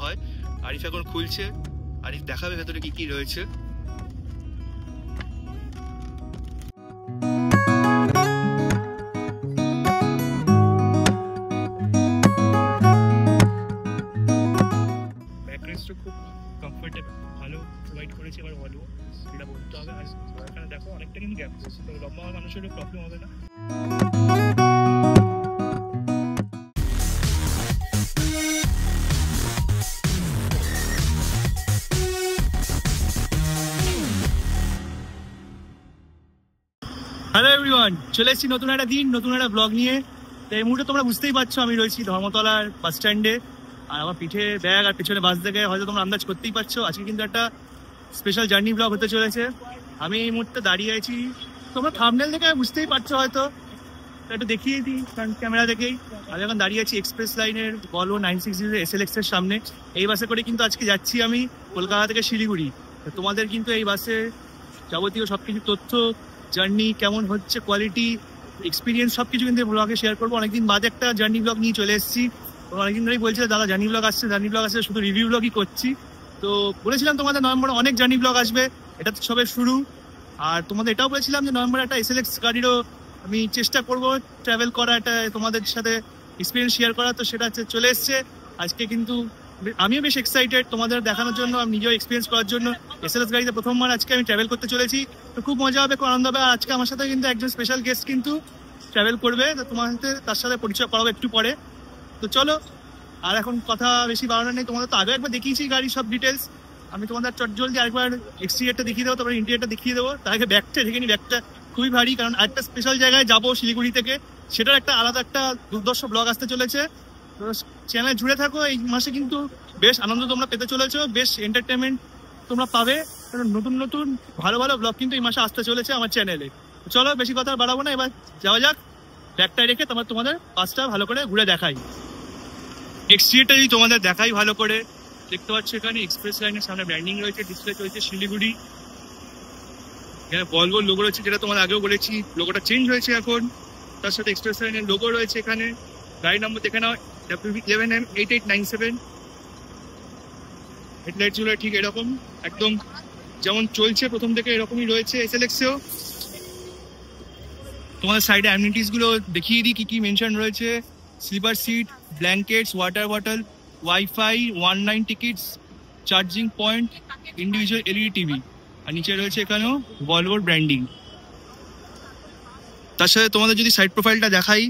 হয়। আরিফ এখন খুলছে, আরিফ দেখাবে ভেতরে কি কি রয়েছে। ব্যাকরেস্টও খুব কমফোর্টেবল, ভালো প্রোভাইড করেছে এবার ভলভো, এটা বলতে হবে। আর এখানে দেখো অনেকটা কিন্তু গ্যাপ রয়েছে, তো লম্বা মানুষের প্রবলেম হবে না। হ্যালো এভরিওয়ান, চলে এসেছি নতুন একটা দিন, নতুন একটা ব্লগ নিয়ে। তো এই মুহূর্তে তোমরা বুঝতেই পারছো আমি রয়েছি ধর্মতলার বাস স্ট্যান্ডে, আর আমার পিঠে ব্যাগ আর পিছনে বাস দেখে হয়তো তোমরা আন্দাজ করতেই পারছো আজকে কিন্তু একটা স্পেশাল জার্নি ব্লগ হতে চলেছে। আমি এই মুহূর্তে দাঁড়িয়ে আছি, তোমরা থাম্বনেল দেখে বুঝতেই পারছো হয়তো, একটু দেখিয়ে দিই ফ্রন্ট ক্যামেরা দেখেই। আমি এখন দাঁড়িয়ে আছি এক্সপ্রেস লাইনের ভলভো 960 SLX এর সামনে। এই বাসে করে কিন্তু আজকে যাচ্ছি আমি কলকাতা থেকে শিলিগুড়ি। তোমাদের কিন্তু এই বাসে যাবতীয় সবকিছু তথ্য, জার্নি কেমন হচ্ছে, কোয়ালিটি, এক্সপিরিয়েন্স সবকিছু কিন্তু ব্লগে শেয়ার করবো। অনেকদিন বাদে একটা জার্নি ব্লগ নিয়ে চলে এসেছি। অনেকদিন ধরেই বলছিল দাদা জার্নি ব্লগ আসছে, জার্নি ব্লগ আসছে, শুধু রিভিউ ব্লগই করছি। তো বলেছিলাম তোমাদের নভেম্বরে অনেক জার্নি ব্লগ আসবে, এটা তো সবে শুরু। আর তোমাদের এটাও বলেছিলাম যে নভেম্বরে একটা SLX গাড়িরও আমি চেষ্টা করব ট্রাভেল করা, একটা তোমাদের সাথে এক্সপিরিয়েন্স শেয়ার করা। তো সেটা চলে এসছে আজকে, কিন্তু আমিও বেশ এক্সাইটেড তোমাদের দেখানোর জন্য, আমি নিজেও এক্সপিরিয়েন্স করার জন্য। SLX গাড়িতে প্রথমবার আজকে আমি ট্রাভেল করতে চলেছি, তো খুব মজা হবে, খুব আনন্দ হবে। আর আজকে আমার সাথে কিন্তু একজন স্পেশাল গেস্ট কিন্তু ট্রাভেল করবে, তো তোমার সাথে তার সাথে পরিচয় করাবো একটু পরে। তো চলো, আর এখন কথা বেশি বাড়ানো নেই। তোমাদের তো আগে একবার দেখিয়েছি গাড়ির সব ডিটেলস, আমি তোমাদের চট জলদি আরেকবার এক্সটিরিয়ারটা দেখিয়ে দেবো, তারপরে ইন্টেরিয়ারটা দেখিয়ে দেবো। তার আগে ব্যাগটা দেখে নি, ব্যাগটা খুবই ভারী, কারণ একটা স্পেশাল জায়গায় যাবো শিলিগুড়ি থেকে, সেটার একটা আলাদা একটা দুর্দর্শ ব্লগ আসতে চলেছে। তো চ্যানেল জুড়ে থাকো, এই মাসে কিন্তু বেশ আনন্দ তোমরা পেতে চলেছো, বেশ এন্টারটেনমেন্ট তোমরা পাবে, কারণ নতুন নতুন ভালো ভালো ব্লগ কিন্তু এই মাসে আসতে চলেছে আমার চ্যানেলে। চলো বেশি কথা বাড়াবো না, এবার যাওয়া যাক। ব্যাগটা রেখে তোমাদের বাসটা ভালো করে ঘুরে দেখাই, এক্সটিরিয়ারটা যদি তোমাদের দেখাই ভালো করে। দেখতে পাচ্ছ এখানে এক্সপ্রেস লাইনের সামনে ব্র্যান্ডিং রয়েছে, ডিসপ্লে চলছে শিলিগুড়ি। এখানে ভলভোর লোগো রয়েছে, যেটা তোমার আগেও বলেছি, লোগোটা চেঞ্জ হয়েছে এখন। তার সাথে এক্সপ্রেস লাইনের লোগো রয়েছে এখানে। গাড়ি নম্বর দেখে নাও WV11M8897। হেডলাইট গুলো ঠিক এরকম একদম যেমন চলছে প্রথম থেকে এরকমই রয়েছে SLX এও। তোমাদের সাইডে অ্যামিনিটিস গুলো দেখিয়ে দিই কি কি মেনশন রয়েছে। Sleeper seat, blankets, water bottle, wifi, 1 line tickets, charging point, individual LED TV, আর নিচে রয়েছে এখানেও ভলভোর ব্র্যান্ডিং। তার সাথে তোমাদের যদি সাইড প্রোফাইলটা দেখাই,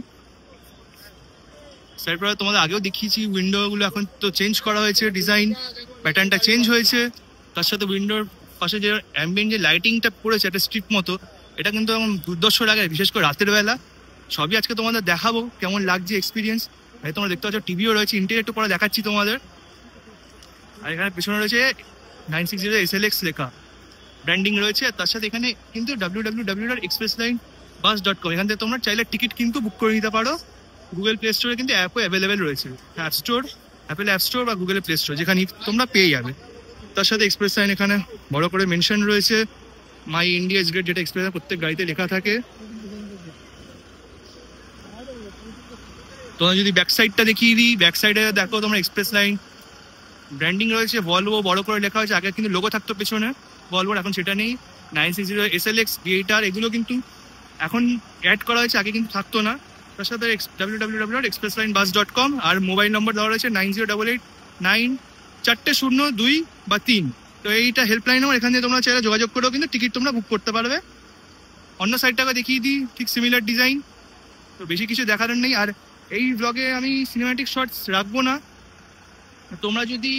সাইড প্রোফাইল তোমাদের আগেও দেখিয়েছি। উইন্ডো গুলো এখন তো চেঞ্জ করা হয়েছে, ডিজাইন প্যাটার্নটা চেঞ্জ হয়েছে। তার সাথে উইন্ডোর পাশে যে অ্যাম্বিয়েন্ট যে লাইটিংটা পড়েছে একটা স্ট্রিপ মতো, এটা কিন্তু এখন দুর্দর্শ লাগে, বিশেষ করে রাতের বেলা। সবই আজকে তোমাদের দেখাবো কেমন লাগছে এক্সপিরিয়েন্স। তোমরা দেখতে পাচ্ছ টিভিও রয়েছে, ইন্টেরিয়র একটু পরে দেখাচ্ছি তোমাদের। আর এখানে পিছনে রয়েছে 960 SLX লেখা, ব্র্যান্ডিং রয়েছে। তার সাথে এখানে কিন্তু www.expresslinebus.com, এখান থেকে তোমরা চাইলে টিকিট কিন্তু বুক করে নিতে পারো। গুগল প্লে স্টোরে কিন্তু অ্যাপও অ্যাভেলেবেল রয়েছে, app store, Apple app store বা গুগল প্লে স্টোর, যেখানে তোমরা পেয়ে যাবে। তার সাথে এক্সপ্রেস লাইন এখানে বড় করে মেনশন রয়েছে, মাই ইন্ডিয়া ইজ গ্রেট, যেটা এক্সপ্রেস প্রত্যেক গাড়িতে লেখা থাকে। তোমরা যদি ব্যাক সাইডটা দেখিয়ে দিই, ব্যাক সাইডে দেখো তোমরা এক্সপ্রেস লাইন ব্র্যান্ডিং রয়েছে, ভলভো বড় করে লেখা হয়েছে। আগে কিন্তু লোগো থাকতো পেছনে ভলভোর, এখন সেটা নেই। 960 SLX, গেটার এগুলো কিন্তু এখন অ্যাড করা হয়েছে, আগে কিন্তু থাকতো না। তার সাথে www.expresslinebus.com, আর মোবাইল নম্বর দেওয়া রয়েছে 90889402 তো এইটা হেল্পলাইন নম্বর, এখান থেকে তোমরা চাইলে যোগাযোগ করেও কিন্তু টিকিট তোমরা বুক করতে পারবে। অন্য সাইডটাকে দেখিয়ে দিই, ঠিক সিমিলার ডিজাইন, তো বেশি কিছু দেখানোর নেই। আর এই ব্লগে আমি সিনেম্যাটিক শর্টস রাখবো না। তোমরা যদি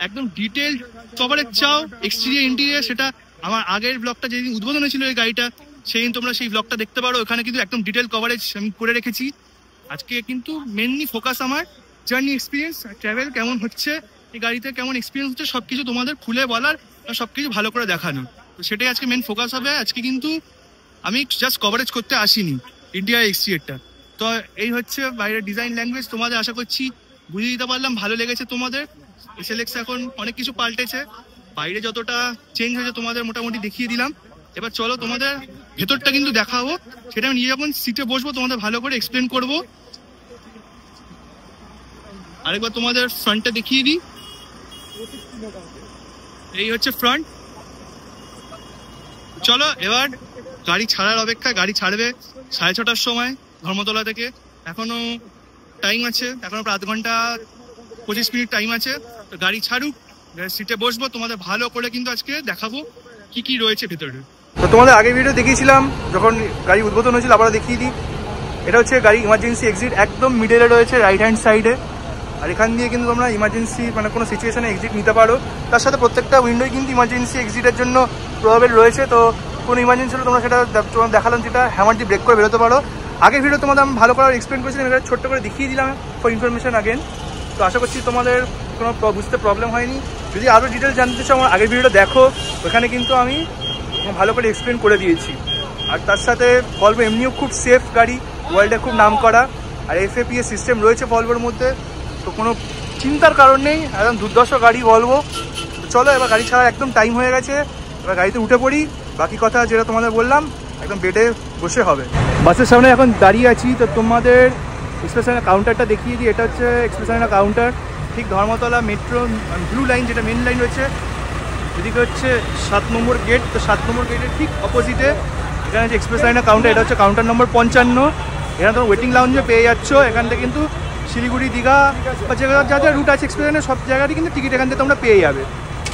একদম ডিটেল কভারেজ চাও এক্সটেরিয়র ইন্টেরিয়র, সেটা আমার আগের ব্লগটা যেদিন উদ্বোধন হয়েছিল এই গাড়িটা, সেদিন তোমরা সেই ব্লগটা দেখতে পারো। ওখানে কিন্তু একদম ডিটেল কভারেজ আমি করে রেখেছি। আজকে কিন্তু মেনলি ফোকাস আমার জার্নি এক্সপিরিয়েন্স, ট্রাভেল কেমন হচ্ছে এই গাড়িতে, কেমন এক্সপিরিয়েন্স হচ্ছে সবকিছু তোমাদের খুলে বলার, সবকিছু ভালো করে দেখানো। তো সেটাই আজকে মেন ফোকাস হবে। আজকে কিন্তু আমি জাস্ট কভারেজ করতে আসিনি ইন্ডিয়ার এক্সটিরিয়রটা। তো এই হচ্ছে বাইরের ডিজাইন ল্যাঙ্গুয়েজ, তোমাদের আশা করছি বুঝিয়ে দিতে পারলাম, ভালো লেগেছে তোমাদের। SLX এখন অনেক কিছু পাল্টেছে, বাইরে যতটা চেঞ্জ হয়েছে তোমাদের মোটামুটি দেখিয়ে দিলাম। এবার চলো তোমাদের ভেতরটা কিন্তু দেখাবো, সেটা আমি নিজে যখন সিটে বসবো তোমাদের ভালো করে এক্সপ্লেন করবো। আরেকবার তোমাদের ফ্রন্টটা দেখিয়ে দিই, এই হচ্ছে ফ্রন্ট। চলো এবার গাড়ি ছাড়ার অপেক্ষা। গাড়ি ছাড়বে 6:30টার সময় ধর্মতলা থেকে। এখনো টাইম আছে, এখনো প্রায় 1 ঘন্টা 25 মিনিট টাইম আছে। তো গাড়ি ছাড়ুক, সিটে বসবো, তোমাদের ভালো করে কিন্তু আজকে দেখাবো কি কি রয়েছে ভেতরে। তো তোমাদের আগে ভিডিও দেখিয়েছিলাম যখন গাড়ি উদ্বোধন হয়েছিল, আবার দেখিয়ে দিই। এটা হচ্ছে গাড়ি ইমার্জেন্সি এক্সিট, একদম মিডলে রয়েছে রাইট হ্যান্ড সাইডে। আর এখান দিয়ে কিন্তু তোমরা ইমার্জেন্সি মানে কোনো সিচুয়েশনে এক্সিট নিতে পারো। তার সাথে প্রত্যেকটা উইন্ডোই কিন্তু ইমার্জেন্সি এক্সিটের জন্য প্রবেল রয়েছে। তো কোনো ইমার্জেন্সি হলে তোমরা সেটা দেখালাম, যেটা হ্যামার দিয়ে ব্রেক করে বেরোতে পারো। আগের ভিডিও তোমাদের আমি ভালো করে এক্সপ্লেন করেছিলাম, এটা ছোট্ট করে দেখিয়ে দিলাম ফর ইনফরমেশন আগেন। তো আশা করছি তোমাদের কোনো বুঝতে প্রবলেম হয়নি। যদি আরও ডিটেলস জানতে চাও আমার আগের ভিডিওটা দেখো, ওখানে কিন্তু আমি ভালো করে এক্সপ্লেন করে দিয়েছি। আর তার সাথে ভলভো এমনিও খুব সেফ গাড়ি, ওয়ার্ল্ডে খুব নাম করা। আর FAPS সিস্টেম রয়েছে ভলভোর মধ্যে, তো কোনো চিন্তার কারণ নেই, একদম দুর্দর্শ গাড়ি ভলভো। চলো এবার গাড়ি ছাড়া একদম টাইম হয়ে গেছে, এবার গাড়িতে উঠে পড়ি। বাকি কথা যেটা তোমাদের বললাম একদম বেডে বসে হবে। বাসের সামনে এখন দাঁড়িয়ে আছি। তো তোমাদের এক্সপ্রেস লাইনের কাউন্টারটা দেখিয়ে দিই। এটা হচ্ছে এক্সপ্রেস লাইনের কাউন্টার, ঠিক ধর্মতলা মেট্রো ব্লু লাইন যেটা মেন লাইন রয়েছে, এদিকে হচ্ছে 7 নম্বর গেট। তো 7 নম্বর গেটের ঠিক অপোজিটে এখানে হচ্ছে এক্সপ্রেস লাইনের কাউন্টার। এটা হচ্ছে কাউন্টার নম্বর 55। এখানে তোমরা ওয়েটিং লাউঞ্জে পেয়ে যাচ্ছ। এখান থেকে কিন্তু শিলিগুড়ি, দীঘা বা যা যা রুট আছে এক্সপ্রেস লাইনের সব জায়গারই কিন্তু টিকিট এখান থেকে তোমরা পেয়ে যাবে।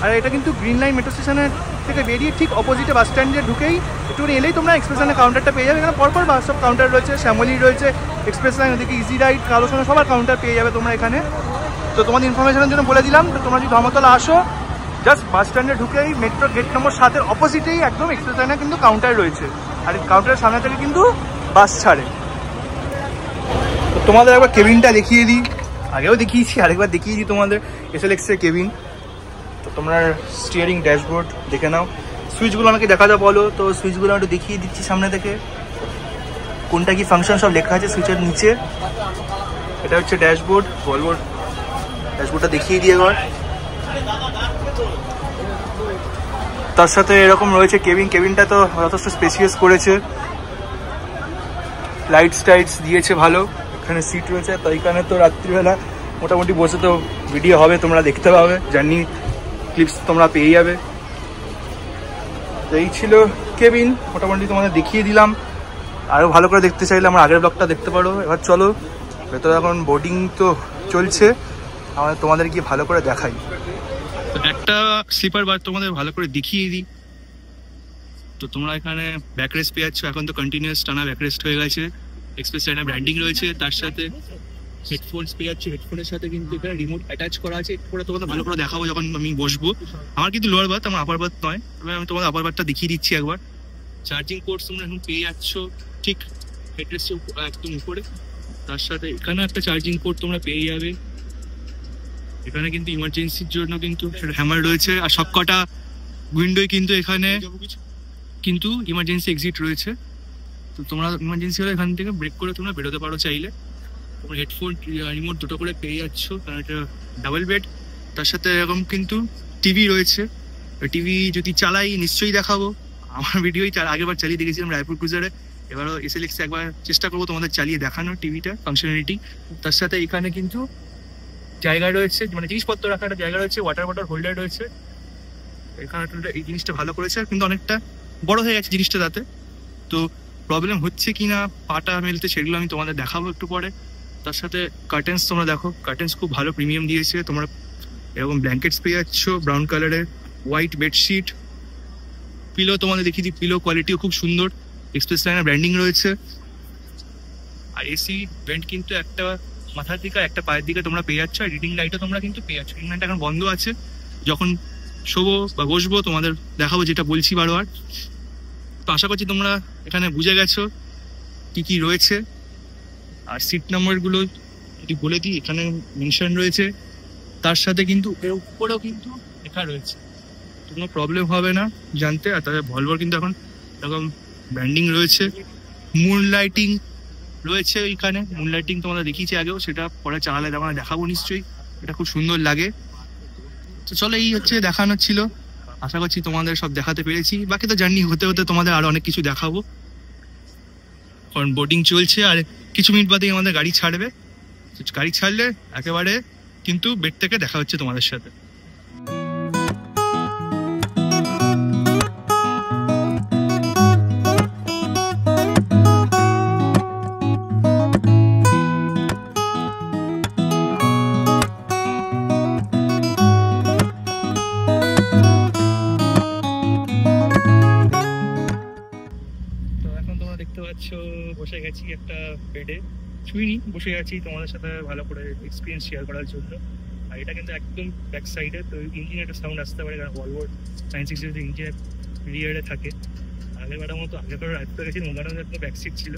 আর এটা কিন্তু গ্রিন লাইন মেট্রো স্টেশনের থেকে বেরিয়ে ঠিক অপোজিটে বাস স্ট্যান্ডে ঢুকেই একটুখানি এলেই তোমরা এক্সপ্রেস লাইনের কাউন্টারটা পেয়ে যাবে। এখানে পরপর বাস সব কাউন্টার রয়েছে, শ্যামলি রয়েছে, এক্সপ্রেস লাইন, ওদিকে ইজি রাইড, কালো সঙ্গে সবার কাউন্টার পেয়ে যাবে তোমরা এখানে। তো তোমাদের ইনফরমেশনের জন্য বলে দিলাম। তো তোমরা যদি ধর্মতলা আসো, জাস্ট বাস স্ট্যান্ডে ঢুকেই মেট্রো গেট নম্বর 7-এর অপোজিটেই একদম এক্সপ্রেস লাইনের কিন্তু কাউন্টার রয়েছে। আর এই কাউন্টারের সামনে থেকে কিন্তু বাস ছাড়ে। তো তোমাদের একবার কেবিনটা দেখিয়ে দিই, আগেও দেখিয়েছি, আরেকবার দেখিয়ে দিই তোমাদের SLX এর কেবিন। তো তোমরা স্টিয়ারিং ড্যাশবোর্ড দেখে নাও। সুইচগুলো আমাকে দেখা যাও বলো। তো সুইচগুলো আমি একটু দেখিয়ে দিচ্ছি সামনে থেকে, কোনটা কি ফাংশন সব লেখা আছে সুইচের নিচে। এটা হচ্ছে ড্যাশবোর্ড, ভলভোর ড্যাশবোর্ডটা দেখিয়ে দিয়ে একবার। তার সাথে এরকম রয়েছে কেবিনটা তো যথেষ্ট স্পেসিয়াস করেছে, লাইটস টাইটস দিয়েছে ভালো। এখানে সিট রয়েছে, তো এখানে তো রাত্রিবেলা মোটামুটি বসে তো ভিডিও হবে, তোমরা দেখতে পাবে, জার্নি ক্লিপস তোমরা পেয়ে যাবে। এই ছিল কেবিন, মোটামুটি তোমাদের দেখিয়ে দিলাম। আরও ভালো করে দেখতে চাইলে আমার আগের ব্লগটা দেখতে পারো। এবার চলো ভেতরে, এখন বোর্ডিং তো চলছে, আমাদের তোমাদের গিয়ে ভালো করে দেখাই। একটা স্লিপার বার তোমাদের ভালো করে দেখিয়ে দিই। তো তোমরা এখানে ব্যাকরেস্ট পেয়ে যাচ্ছ, এখন তো কন্টিনিউয়াস টানা ব্যাকরেস্ট হয়ে গেছে। এক্সপ্রেস লাইনের ব্র্যান্ডিং রয়েছে, তার সাথে হেডফোনস পেয়ে যাচ্ছে। হেডফোনের সাথে কিন্তু এখানে রিমোট অ্যাটাচ করা আছে। একটু তোমাদের ভালো করে দেখাবো যখন আমি বসবো। আমার কিন্তু লোয়ার বার্থ, আমার আপার বার্থ নয়, তবে আমি তোমাদের আপার বার্থটা দেখিয়ে দিচ্ছি একবার। চার্জিং পোর্ট তোমরা এখন পেয়ে যাচ্ছ ঠিক হেডরেস্টের একদম উপরে। তার সাথে এখানে একটা চার্জিং পোর্ট তোমরা পেয়ে যাবে। এখানে কিন্তু ইমার্জেন্সির জন্য কিন্তু হ্যামার রয়েছে। আর সবকটা উইন্ডোয় কিন্তু এখানে কিন্তু ইমার্জেন্সি এক্সিট রয়েছে। তো তোমরা ইমার্জেন্সি হলে এখান থেকে ব্রেক করে তোমরা বেরোতে পারো চাইলে। তোমরা হেডফোন রিমোট দুটো করে পেয়ে যাচ্ছ, কারণ এটা ডাবল বেড। তার সাথে এরকম কিন্তু টিভি রয়েছে। টিভি যদি চালাই নিশ্চয়ই দেখাবো। আমার ভিডিওই আগেরবার চালিয়ে দেখেছিলাম রায়পুর ক্রুজারে, এবারও SLX একবার চেষ্টা করবো তোমাদের চালিয়ে দেখানোর টিভিটা ফাংশনালিটি। তার সাথে এখানে কিন্তু জায়গা রয়েছে, মানে জিনিসপত্র রাখার একটা জায়গা রয়েছে, ওয়াটার বটল হোল্ডার রয়েছে এখানে। এই জিনিসটা ভালো করেছে, কিন্তু অনেকটা বড় হয়ে গেছে জিনিসটা তাতে। তো প্রবলেম হচ্ছে কি না পাটা মেলতে, সেগুলো আমি তোমাদের দেখাবো একটু পরে। তার সাথে কার্টেন্স তোমরা দেখো, কার্টেন্স খুব ভালো প্রিমিয়াম দিয়েছে। তোমরা এরকম ব্ল্যাঙ্কেটস পেয়ে যাচ্ছ ব্রাউন কালারের, হোয়াইট বেডশিট, পিলো তোমাদের দেখিয়ে দিই, পিলো কোয়ালিটিও খুব সুন্দর। এক্সপ্রেস লাইনের ব্র্যান্ডিং রয়েছে। আর এসি ভেন্ট কিন্তু একটা মাথার দিকে একটা পায়ের দিকে তোমরা পেয়ে যাচ্ছ। আর রিডিং লাইটও তোমরা কিন্তু পেয়ে যাচ্ছ। রিডিং লাইটটা এখন বন্ধ আছে, যখন শোবো বা বসবো তোমাদের দেখাবো যেটা বলছি বারবার। তো আশা করছি তোমরা এখানে বুঝে গেছো কি কি রয়েছে। আর সিট নাম্বারগুলো যদি বলে দিই, এখানে মেনশন রয়েছে। তার সাথে কিন্তু এর উপরেও কিন্তু লেখা রয়েছে, কোনো প্রবলেম হবে না জানতে। আর তাদের ভলভোর কিন্তু এখন এরকম ব্র্যান্ডিং রয়েছে। মুন লাইটিং রয়েছে এখানে, মুন লাইটিং তোমাদের দেখিয়েছি আগেও, সেটা পরে চালালে তোমরা দেখাবো নিশ্চয়ই, এটা খুব সুন্দর লাগে। তো চলো এই হচ্ছে দেখানোর ছিল, আশা করছি তোমাদের সব দেখাতে পেরেছি। বাকি তো জার্নি হতে হতে তোমাদের আরো অনেক কিছু দেখাবো, কারণ বোর্ডিং চলছে আর কিছু মিনিট বাদেই আমাদের গাড়ি ছাড়বে। গাড়ি ছাড়লে একেবারে কিন্তু বেড থেকে দেখা হচ্ছে তোমাদের সাথে। পাচ্ছ বসে গেছি একটা বেডে, শুইনি, বসে গেছি তোমাদের সাথে ভালো করে এক্সপিরিয়েন্স শেয়ার করার জন্য। আর এটা কিন্তু একদম ব্যাক সাইডে, তো ইঞ্জিনের একটা সাউন্ড আসতে পারে, কারণ ভলভো 960 ইঞ্জিনের রিয়ারে থাকে। আগেরবারের মতো আগেবার রাখতে গেছি ওখানেও একটা ব্যাক সিট ছিল,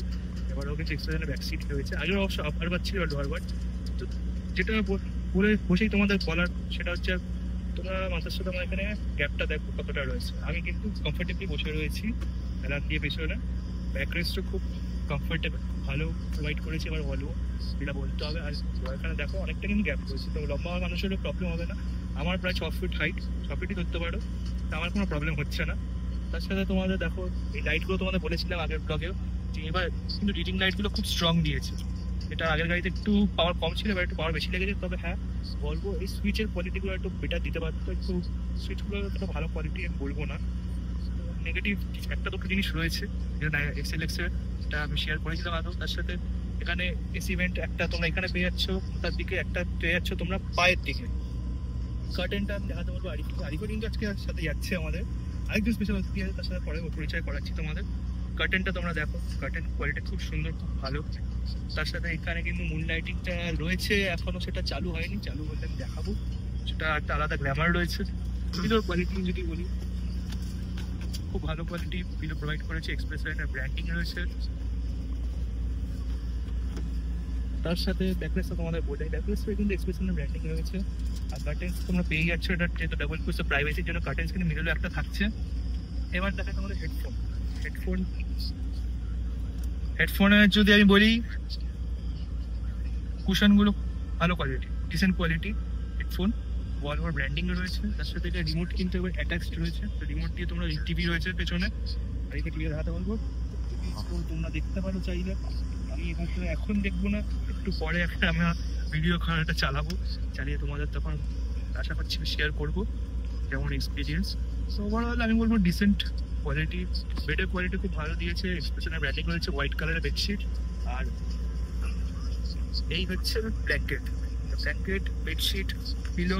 এবারেও কিছু এক্সট্রা ব্যাক সিট রয়েছে। আগের অবশ্য আপার বার ছিল, লোয়ার বার। তো যেটা বলে বসেই তোমাদের বলার সেটা হচ্ছে তোমরা মাথার সাথে আমার এখানে গ্যাপটা দেখো কতটা রয়েছে। আমি কিন্তু কমফোর্টেবলি বসে রয়েছি হেলান দিয়ে পেছনে, ব্যাক রেস্টও খুব কমফোর্টেবল, ভালো প্রোভাইড করেছে এবার ভলভো, এটা বলতে হবে। আর এখানে দেখো অনেকটা কিন্তু গ্যাপ রয়েছে, তো লম্বা মানুষেরও প্রবলেম হবে না। আমার প্রায় 6 ফিট হাইট, 6 ফিটই ধরতে পারো, তো আমার কোনো প্রবলেম হচ্ছে না। তার সাথে তোমাদের দেখো এই লাইটগুলো তোমাদের বলেছিলাম আগের ব্লগেও, যে এবার কিন্তু রিডিং লাইটগুলো খুব স্ট্রং দিয়েছে। এটা আগের গাড়িতে একটু পাওয়ার কম ছিল, এবার একটু পাওয়ার বেশি লেগেছে। তবে হ্যাঁ বলবো এই সুইচের কোয়ালিটিগুলো একটু বেটার দিতে পারতো, একটু সুইচগুলো এতটা ভালো কোয়ালিটি আমি বলবো না। নেগেটিভ একটা দুটো জিনিস রয়েছে, যেটা এক্সএলএক্সের, এটা আমি শেয়ার করেছিলাম আরও। তার সাথে এখানে এসি ভেন্ট একটা তোমরা এখানে পেয়ে যাচ্ছ, তার দিকে একটা পেয়ে যাচ্ছ তোমরা পায়ের দিকে। কার্টেনটা আমি দেখাতে বলবো, আরিফও কিন্তু আজকে সাথে যাচ্ছে আমাদের, আরেকজন স্পেশাল অতিথি আছে, তার সাথে পরে পরিচয় করাচ্ছি তোমাদের। কার্টেনটা তোমরা দেখো, কার্টেন কোয়ালিটি খুব সুন্দর, খুব ভালো। তার সাথে এখানে কিন্তু মুন লাইটিংটা রয়েছে, এখনো সেটা চালু হয়নি, চালু হলে আমি দেখাবো। সেটা একটা আলাদা গ্ল্যামার রয়েছে। পিলোর কোয়ালিটি যদি বলি, খুব ভালো কোয়ালিটি পিলো প্রোভাইড করেছে, এক্সপ্রেস লাইনের ব্র্যান্ডিং রয়েছে। তার সাথে ব্যাকলেসটা তোমাদের বোঝাই, ব্যাকলেসটা কিন্তু এক্সপ্রেস লাইনের ব্র্যান্ডিং রয়েছে। আর কার্টেন্স তোমরা পেয়ে যাচ্ছ, এটা যেহেতু ডাবল পিস প্রাইভেসির জন্য কার্টেন্স কিন্তু মিডলে একটা থাকছে। এবার দেখা তোমাদের হেডফোনের যদি আমি বলি, কুশনগুলো ভালো কোয়ালিটি, ডিসেন্ট কোয়ালিটি হেডফোন, ভলভোর ব্র্যান্ডিং রয়েছে। তার সাথে এটা রিমোট কিন্তু এবার অ্যাটাচড রয়েছে, তো রিমোট দিয়ে তোমরা টিভি রয়েছে পেছনে, আর এটা ক্লিয়ার হাতে বলবো তোমরা দেখতে পারো চাইলে। আমি হয়তো এখন দেখবো না, একটু পরে একটা আমরা ভিডিও খাওয়াটা চালাবো, চালিয়ে তোমাদের তখন আশা করছি শেয়ার করবো যেমন এক্সপিরিয়েন্স। তো ওভারঅল আমি বলবো ডিসেন্ট কোয়ালিটি, বেডের কোয়ালিটি খুব ভালো দিয়েছে, এক্সপ্রেশনের ব্র্যান্ডিং রয়েছে, হোয়াইট কালারের বেডশিট। আর এই হচ্ছে ব্ল্যাঙ্কেট, বেডশিট, পিলো,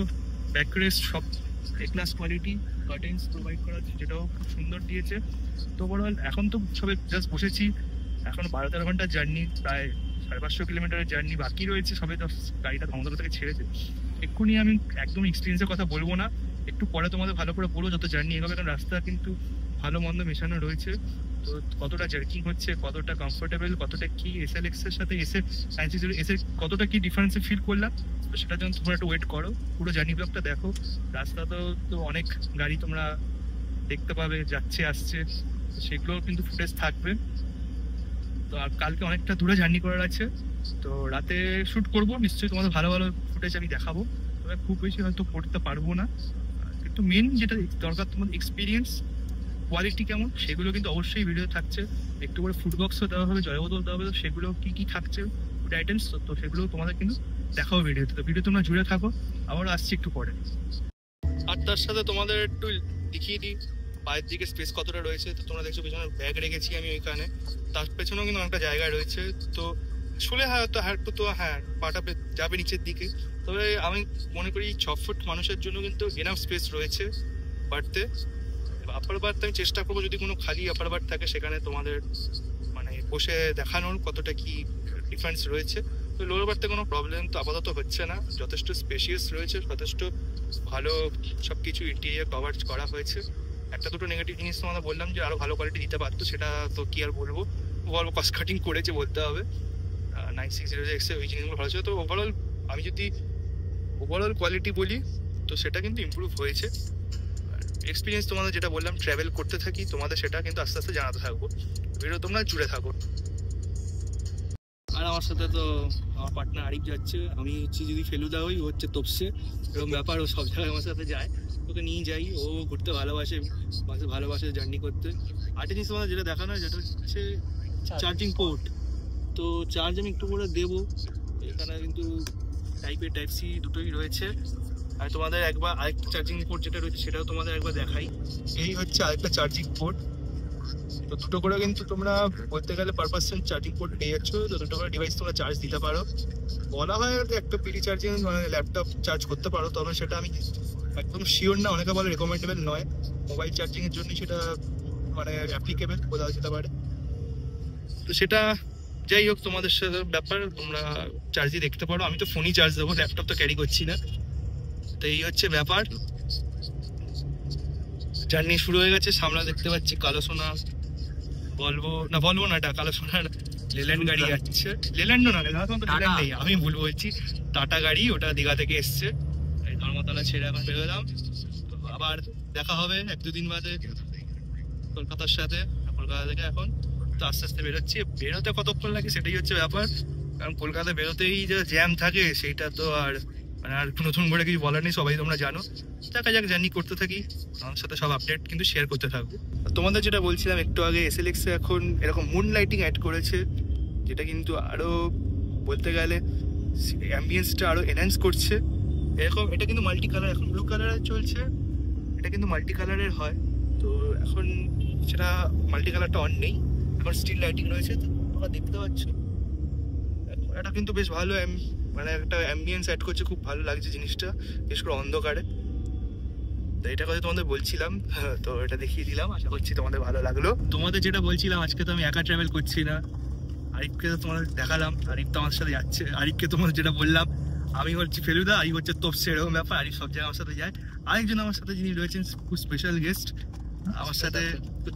ব্যাকরেস্ট সব এ ক্লাস কোয়ালিটি, কার্টেন্স প্রোভাইড করা যেটাও খুব সুন্দর দিয়েছে। তো ওভারঅল এখন তো সবে জাস্ট বসেছি, এখন 12-13 ঘন্টার জার্নি, প্রায় 550 কিলোমিটারের জার্নি বাকি রয়েছে, সবে তো গাড়িটা ধর্মতলা থেকে ছেড়েছে। এক্ষুনি আমি একদম এক্সপিরিয়েন্সের কথা বলবো না, একটু পরে তোমাদের ভালো করে বলবো যত জার্নি এগোবে, কারণ রাস্তা কিন্তু ভালো মন্দ মেশানো রয়েছে। তো কতটা জার্কিং হচ্ছে, কতটা কমফোর্টেবল, কতটা কি এসএলএক্স এর সাথে এসে কতটা কি ডিফারেন্সে ফিল করলাম, তো সেটা জন্য তোমরা একটু ওয়েট করো, পুরো জার্নি ব্লগটা দেখো। রাস্তা তো অনেক গাড়ি তোমরা দেখতে পাবে যাচ্ছে আসছে, সেগুলো কিন্তু ফুটেজ থাকবে। তো আর কালকে অনেকটা দূরে জার্নি করার আছে, তো রাতে শ্যুট করবো নিশ্চয়ই, তোমাদের ভালো ভালো ফুটেজ আমি দেখাবো। তবে খুব বেশি হয়তো করতে পারবো না, কিন্তু মেন যেটা দরকার তোমাদের এক্সপিরিয়েন্স, কোয়ালিটি কেমন, সেগুলো কিন্তু অবশ্যই ভিডিও থাকছে। একটু করে ফুড বক্সও দেওয়া হবে, জলবোতল দেওয়া হবে, সেগুলো কি থাকছে ফুড আইটেমস, তো সেগুলো তোমাদের কিন্তু দেখাবো ভিডিওতে। তো ভিডিও তোমরা জুড়ে থাকো, আবারও আসছি একটু পরে। আর তার সাথে তোমাদের একটু দেখিয়ে দিই পায়ের দিকে স্পেস কতটা রয়েছে। তো তোমরা দেখছো পেছনে ব্যাগ রেখেছি আমি ওইখানে, তার পেছনেও কিন্তু অনেকটা জায়গা রয়েছে। তো শুলে হয়তো হ্যাঁ পাটা যাবে নিচের দিকে, তবে আমি মনে করি 6 ফুট মানুষের জন্য কিন্তু এনাফ স্পেস রয়েছে বাড়তে। আপার বার্থ আমি চেষ্টা করবো যদি কোনো খালি আপার বার্থ থাকে সেখানে তোমাদের মানে বসে দেখানোর কতটা কি ডিফারেন্স রয়েছে। তো লোয়ার বার্থে কোনো প্রবলেম তো আপাতত হচ্ছে না, যথেষ্ট স্পেশিয়াস রয়েছে, যথেষ্ট ভালো সব কিছু ইন্টেরিয়ার কভার করা হয়েছে। একটা দুটো নেগেটিভ জিনিস তোমাদের বললাম যে আরও ভালো কোয়ালিটি দিতে পারতো, সেটা তো কি আর বলবো, ওভারঅল কস্ট কাটিং করেছে বলতে হবে। 960 ওই জিনিসগুলো ভালো ছিল। তো ওভারঅল আমি যদি ওভারঅল কোয়ালিটি বলি তো সেটা কিন্তু ইমপ্রুভ হয়েছে। এক্সপিরিয়েন্স তোমাদের যেটা বললাম, ট্রাভেল করতে থাকি তোমাদের সেটা কিন্তু আস্তে আস্তে জানাতে থাকবো, ভিডিও তোমরা জুড়ে থাকো। আর আমার সাথে তো আমার পার্টনার আরিফ যাচ্ছে, আমি হচ্ছে যদি ফেলুদা হই, ও হচ্ছে তপসে, এরকম ব্যাপার, ও সব জায়গায় আমার সাথে যায়, ওকে নিয়ে যাই, ও ঘুরতে ভালোবাসে জার্নি করতে। আরেকটা জিনিস তোমাদের যেটা দেখানো হয় যেটা হচ্ছে চার্জিং পোর্ট, তো চার্জ আমি একটু করে দেবো, এখানে কিন্তু টাইপ সি দুটোই রয়েছে। আর তোমাদের একবার আরেকটা চার্জিং পোর্ট যেটা রয়েছে সেটাও তোমাদের একবার দেখাই, এই হচ্ছে আরেকটা চার্জিং পোর্ট। তো দুটো করে কিন্তু তোমরা বলতে গেলে পার পার্সন চার্জিং পোর্ট পেয়ে যাচ্ছ, তো দুটো করে ডিভাইস তোমরা চার্জ দিতে পারো। বলা হয় একটা পিডি চার্জিং মানে ল্যাপটপ চার্জ করতে পারো, তবে সেটা আমি একদম শিওর না, অনেকে বলে রেকমেন্ডেবল নয়, মোবাইল চার্জিংয়ের জন্য সেটা মানে অ্যাপ্লিকেবল বলা যেতে পারে। তো সেটা যাই হোক, তোমাদের সাথে ব্যাপার, তোমরা চার্জই দেখতে পারো। আমি তো ফোনই চার্জ দেবো, ল্যাপটপ তো ক্যারি করছি না। তো এই হচ্ছে ব্যাপার। জার্নি শুরু হয়ে গেছে। সামনে দেখতে পাচ্ছি কালো সোনা, বলবো না, এটা কালো সোনার লেল্যান্ড গাড়ি যাচ্ছে। লেল্যান্ডও না, লেল্যান্ড নেই, আমি ভুল বলছি। টাটা গাড়ি, ওটা দীঘা থেকে এসছে। এই ধর্মতলা ছেড়ে এখন বেরোলাম। তো আবার দেখা হবে 1-2 দিন বাদে কলকাতার সাথে। কলকাতা থেকে এখন তো আস্তে আস্তে বেরোচ্ছি। বেরোতে কতক্ষণ লাগে সেটাই হচ্ছে ব্যাপার, কারণ কলকাতা বেরোতেই যে জ্যাম থাকে সেটা তো আর মানে আর নতুন করে কিছু বলার নেই, সবাই তোমরা জানো। দেখা যাক, জার্নি করতে থাকি, আমার সাথে সব আপডেট কিন্তু শেয়ার করতে থাকবো। তোমাদের যেটা বলছিলাম একটু আগে, SLX এ এখন এরকম মুন লাইটিং অ্যাড করেছে, যেটা কিন্তু আরো বলতে গেলে অ্যাম্বিয়েন্সটা আরো এনহ্যান্স করছে। এরকম এটা কিন্তু মাল্টি কালার, এখন ব্লু কালারের চলছে, এটা কিন্তু মাল্টি কালারের হয়। তো এখন সেটা মাল্টি কালারটা অন নেই, এখন স্টিল লাইটিং রয়েছে। তো তোমরা দেখতে পাচ্ছ এটা কিন্তু বেশ ভালো, মানে একটা অ্যাম্বিয়েন্স অ্যাড করছে, খুব ভালো লাগছে জিনিসটা, বিশেষ করে অন্ধকারে। তো এটা কথা তোমাদের বলছিলাম, তো এটা দেখিয়ে দিলাম, আশা করছি তোমাদের ভালো লাগলো। তোমাদের যেটা বলছিলাম, আজকে তো আমি একা ট্রাভেল করছি না, আরিফকে তো তোমাদের দেখালাম, আরিফ তো আমার সাথে যাচ্ছে। আরিফকে তোমাদের যেটা বললাম, আমি হচ্ছি ফেলুদা, আরিফ হচ্ছে তোপসে, এরকম ব্যাপার। আরিফ সব জায়গায় আমার সাথে যায়। আরেকজন আমার সাথে যিনি রয়েছেন খুব স্পেশাল গেস্ট আমার সাথে,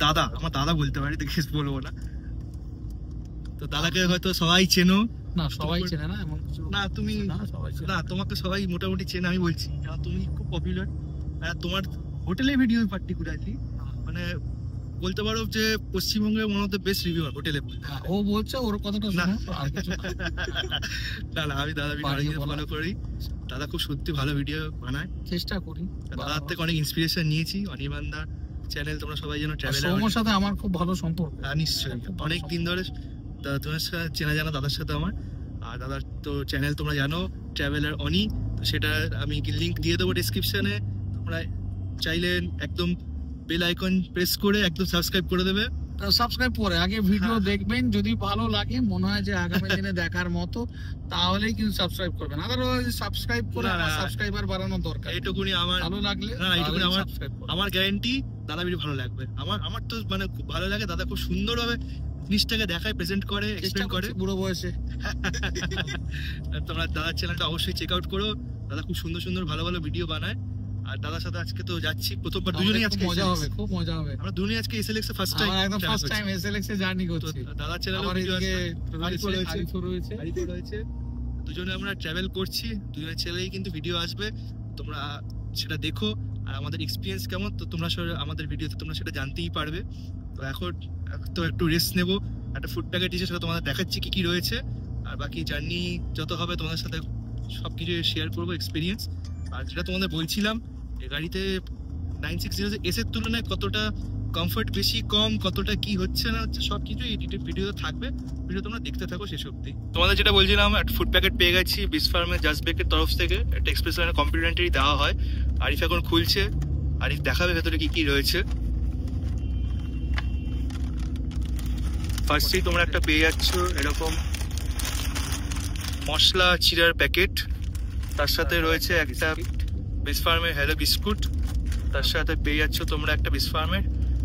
দাদা, আমার দাদা বলতে পারি, তো গেস্ট বলবো না। তো দাদাকে হয়তো সবাই চেনো না, সবাই চেনে না এমন কিছু না, তুমি না, তোমাকে সবাই মোটামুটি চেনে। আমি বলছি তুমি খুব পপুলার, তোমার হোটেলে ভিডিও পার্টিকুলারলি মানে বলতে পারো যে পশ্চিমবঙ্গের মনে হতে বেস্ট রিভিউয়ার হোটেলে। ও বলছে ওর কথাটা না শোনো, আর কিছু না, আমি দাদা ভিডিও ফলো করি, দাদা খুব সত্যি ভালো ভিডিও বানায়, চেষ্টা করি। দাদার থেকে অনেক ইন্সপিরেশন নিয়েছি। অনির্বাণদা চ্যানেল তোমরা সবাই জানো, ট্রাভেলার, সৌম্যর সাথে আমার খুব ভালো সম্পর্ক। নিশ্চয়ই অনেক দিন ধরে তোমার সাথে চেনা জানা দাদার সাথে আমার। আর দাদার তো চ্যানেল তোমরা জানো, ট্রাভেলার অনি, তো সেটা আমি লিঙ্ক দিয়ে দেবো ডিসক্রিপশনে। তোমরা চাইলে একদম বেল আইকন প্রেস করে একদম সাবস্ক্রাইব করে দেবে। সাবস্ক্রাইব করে আগে ভিডিও দেখবেন, যদি ভালো লাগে মনে হয় যে আগামী দিনে দেখার মতো, তাহলেই কিন্তু সাবস্ক্রাইব করবেন। আদারওয়াইজ সাবস্ক্রাইব করে সাবস্ক্রাইবার বাড়ানো দরকার। এইটুকুনি আমার ভালো লাগলে, না, এইটুকুনি আমার গ্যারান্টি, দাদা ভিডিও ভালো লাগবে। আমার তো মানে খুব ভালো লাগে, দাদা খুব সুন্দরভাবে জিনিসটাকে দেখায়, প্রেজেন্ট করে, এক্সপ্লেন করে বুড়ো বয়সে। তোমরা দাদার চ্যানেলটা অবশ্যই চেক আউট করো, দাদা খুব সুন্দর সুন্দর ভালো ভালো ভিডিও বানায়। আর দাদার সাথে আজকে তো যাচ্ছি প্রথমবার, দুজনেই আজকে মজা হবে, খুব মজা হবে। আমরা দুজনেই আজকে SLX এ ফার্স্ট টাইম, একদম first time SLX a journey করছি। দাদার চ্যানেলে ভিডিও আছে, আরিফও রয়েছে, দুজনে আমরা ট্রাভেল করছি, দুজনের চ্যানেলেই কিন্তু ভিডিও আসবে, তোমরা সেটা দেখো। আর আমাদের এক্সপিরিয়েন্স কেমন, তো তোমরা আমাদের ভিডিওতে তোমরা সেটা জানতেই পারবে। তো এখন তো একটু রেস্ট নেবো, একটা ফুড প্যাকেট এসে সেটা তোমাদের দেখাচ্ছি কি কি রয়েছে। আর বাকি জার্নি যত হবে তোমাদের সাথে সবকিছু শেয়ার করবো এক্সপিরিয়েন্স। আর যেটা তোমাদের বলছিলাম, এই গাড়িতে 960 এস এর তুলনায় কতটা কমফর্ট বেশি কম, কতটা কি হচ্ছে না হচ্ছে, সব কিছু এই ভিডিওতে থাকবে। ভিডিও তোমরা দেখতে থাকো শেষ অবধি। তোমাদের যেটা বলছিলাম, একটা ফুড প্যাকেট পেয়ে গেছি বিস ফার্মের জাজবেকের তরফ থেকে, একটা এক্সপ্রেস লাইনে কমপ্লিমেন্টারি দেওয়া হয়। আরিফ এখন খুলছে, আরিফ দেখাবে ভেতরে কি কি রয়েছে। ফার্স্টেই তোমরা একটা পেয়ে যাচ্ছ এরকম মশলা চিড়ার প্যাকেট, তার সাথে রয়েছে একটা বিস ফার্মের হ্যালো বিস্কুট, তার সাথে পেয়ে যাচ্ছ তোমরা একটা বিস ফার্মের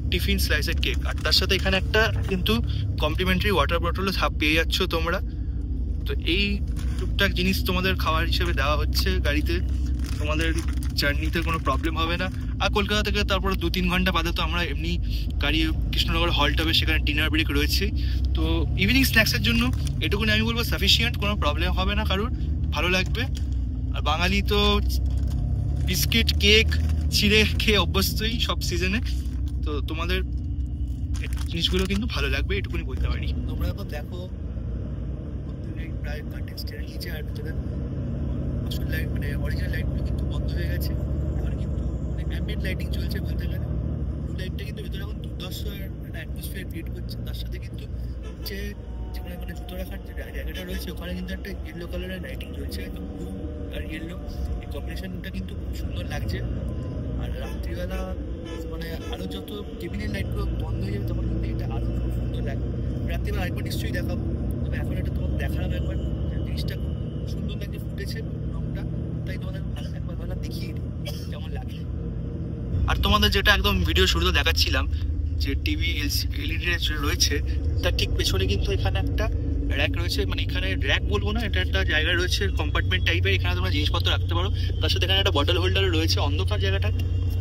টিফিন স্লাইসের কেক, আর তার সাথে এখানে একটা কিন্তু কমপ্লিমেন্টারি ওয়াটার বটলও পেয়ে যাচ্ছ তোমরা। তো এই টুকটাক জিনিস তোমাদের খাবার হিসেবে দেওয়া হচ্ছে গাড়িতে, তোমাদের জার্নিতে কোনো প্রবলেম হবে না। আর কলকাতা থেকে তারপরে 2-3 ঘন্টা বাদে তো আমরা এমনি গাড়ি কৃষ্ণনগর হল্ট হবে, সেখানে ডিনার ব্রেক রয়েছে। তো ইভিনিং স্ন্যাক্সের জন্য এটুকুনি আমি বলবো সাফিসিয়েন্ট, কোনো প্রবলেম হবে না কারোর, ভালো লাগবে। আর বাঙালি তো বিস্কিট কেক চিড়ে খেয়ে অভ্যস্তই সব সিজনে, তো তোমাদের জিনিসগুলো কিন্তু ভালো লাগবে, এটুকুনি বলতে পারি। তোমরা এখন দেখো প্রায় কন্টেক্সট নিচে, আর ভিতরে আসল লাইট মানে অরিজিনাল লাইটগুলো কিন্তু বন্ধ হয়ে গেছে, এখন কিন্তু অ্যাম্বিয়েন্ট লাইটিং চলছে বলতে গেলে। ব্লু লাইটটা কিন্তু ভিতরে এখন দুর্দর্শ একটা অ্যাটমসফিয়ার ক্রিয়েট করছে, তার সাথে কিন্তু যে যেখানে মানে জুতো রাখার যে জায়গাটা রয়েছে ওখানে কিন্তু একটা ইয়েলো কালারের লাইটিং চলছে, একদম ব্লু আর ইয়েলো, এই কম্বিনেশনটা কিন্তু খুব সুন্দর লাগছে। আর রাত্রিবেলা মানে আরো যত কেবিনের লাইটগুলো বন্ধ হয়ে যাবে তখন কিন্তু এটা আরো খুব সুন্দর লাগবে। রাত্রিবেলা আরেকবার নিশ্চয়ই দেখাবো, তবে এখন এটা তোমাকে দেখালাম একবার, জিনিসটা খুব সুন্দর লাগছে, ফুটেছে রংটা, তাই তোমাদের একবার দেখিয়ে দিই কেমন লাগে। আর তোমাদের যেটা একদম ভিডিও শুরুতে দেখাচ্ছিলাম, যে টিভি এলইডি রয়েছে তার ঠিক পেছনে কিন্তু এখানে একটা র্যাক রয়েছে, মানে এখানে র্যাক বলবো না, এটা একটা জায়গা রয়েছে কম্পার্টমেন্ট টাইপের, এখানে তোমরা জিনিসপত্র রাখতে পারো। তার সাথে এখানে একটা বটল হোল্ডার রয়েছে, অন্ধকার জায়গাটা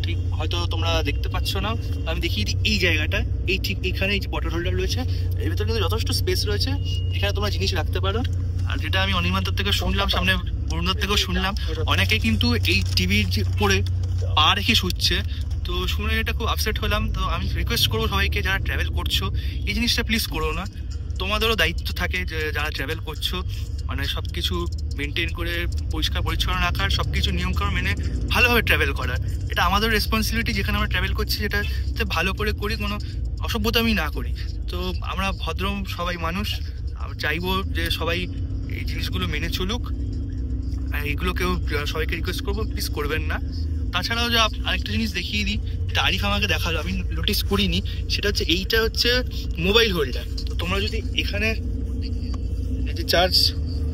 ঠিক হয়তো তোমরা দেখতে পাচ্ছ না, আমি দেখিয়ে দিই এই জায়গাটা, এই ঠিক এখানে এই যে বটল হোল্ডার রয়েছে, এর ভিতরে কিন্তু যথেষ্ট স্পেস রয়েছে, এখানে তোমরা জিনিস রাখতে পারো। আর যেটা আমি অনির্বাণদার থেকে শুনলাম, সামনে বরুণদার থেকেও শুনলাম, অনেকে কিন্তু এই টিভির উপরে পা রেখে শুচ্ছে, তো শুনে এটা খুব আপসেট হলাম। তো আমি রিকোয়েস্ট করবো সবাইকে, যারা ট্রাভেল করছো এই জিনিসটা প্লিজ করো না। তোমাদেরও দায়িত্ব থাকে যে যারা ট্রাভেল করছো মানে সব কিছু মেনটেন করে পরিষ্কার পরিচ্ছন্ন রাখার, সব কিছু নিয়মকানুন মেনে ভালোভাবে ট্রাভেল করার, এটা আমাদের রেসপন্সিবিলিটি। যেখানে আমরা ট্রাভেল করছি সেটাতে ভালো করে করি, কোনো অসভ্যতা আমি না করি। তো আমরা ভদ্র সবাই মানুষ, চাইবো যে সবাই এই জিনিসগুলো মেনে চলুক, এইগুলো কেউ সবাইকে রিকোয়েস্ট করবো প্লিজ করবেন না। তাছাড়াও যে আরেকটা জিনিস দেখিয়ে দিই, এটা আরিফ আমাকে দেখালো, আমি নোটিস করিনি, সেটা হচ্ছে এইটা হচ্ছে মোবাইল হোল্ডার। তো তোমরা যদি এখানে যে চার্জ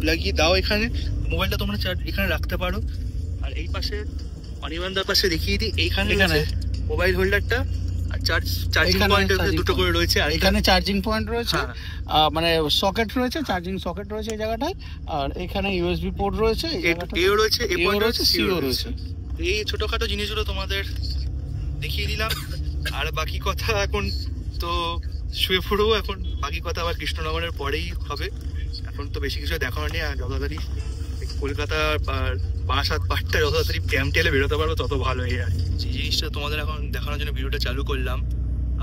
লাগিয়ে দাও, এখানে মোবাইলটা তোমরা চার্জ এখানে রাখতে পারো। আর এই পাশে অনির্বাণদার পাশে দেখিয়ে দিই, এইখানে মোবাইল হোল্ডারটা আর চার্জিং পয়েন্ট দুটো করে রয়েছে, আর এখানে চার্জিং পয়েন্ট রয়েছে, মানে সকেট রয়েছে, চার্জিং সকেট রয়েছে এই জায়গাটায়, আর এখানে ইউএসবি পোর্ট রয়েছে, এও রয়েছে, এ পয়েন্ট রয়েছে, সিও রয়েছে। এই ছোটখাটো জিনিসগুলো তোমাদের দেখিয়ে দিলাম। আর বাকি কথা এখন তো শুয়ে পড়বো, এখন বাকি কথা আবার কৃষ্ণনগরের পরেই হবে, এখন তো বেশি কিছু দেখানো নেই। আর যত তাড়াতাড়ি কলকাতা বারাসাত পাটটা যত তাড়াতাড়ি ক্যাম্প টেলে বেরোতে পারবো তত ভালো। এই আর যে জিনিসটা তোমাদের এখন দেখানোর জন্য ভিডিওটা চালু করলাম,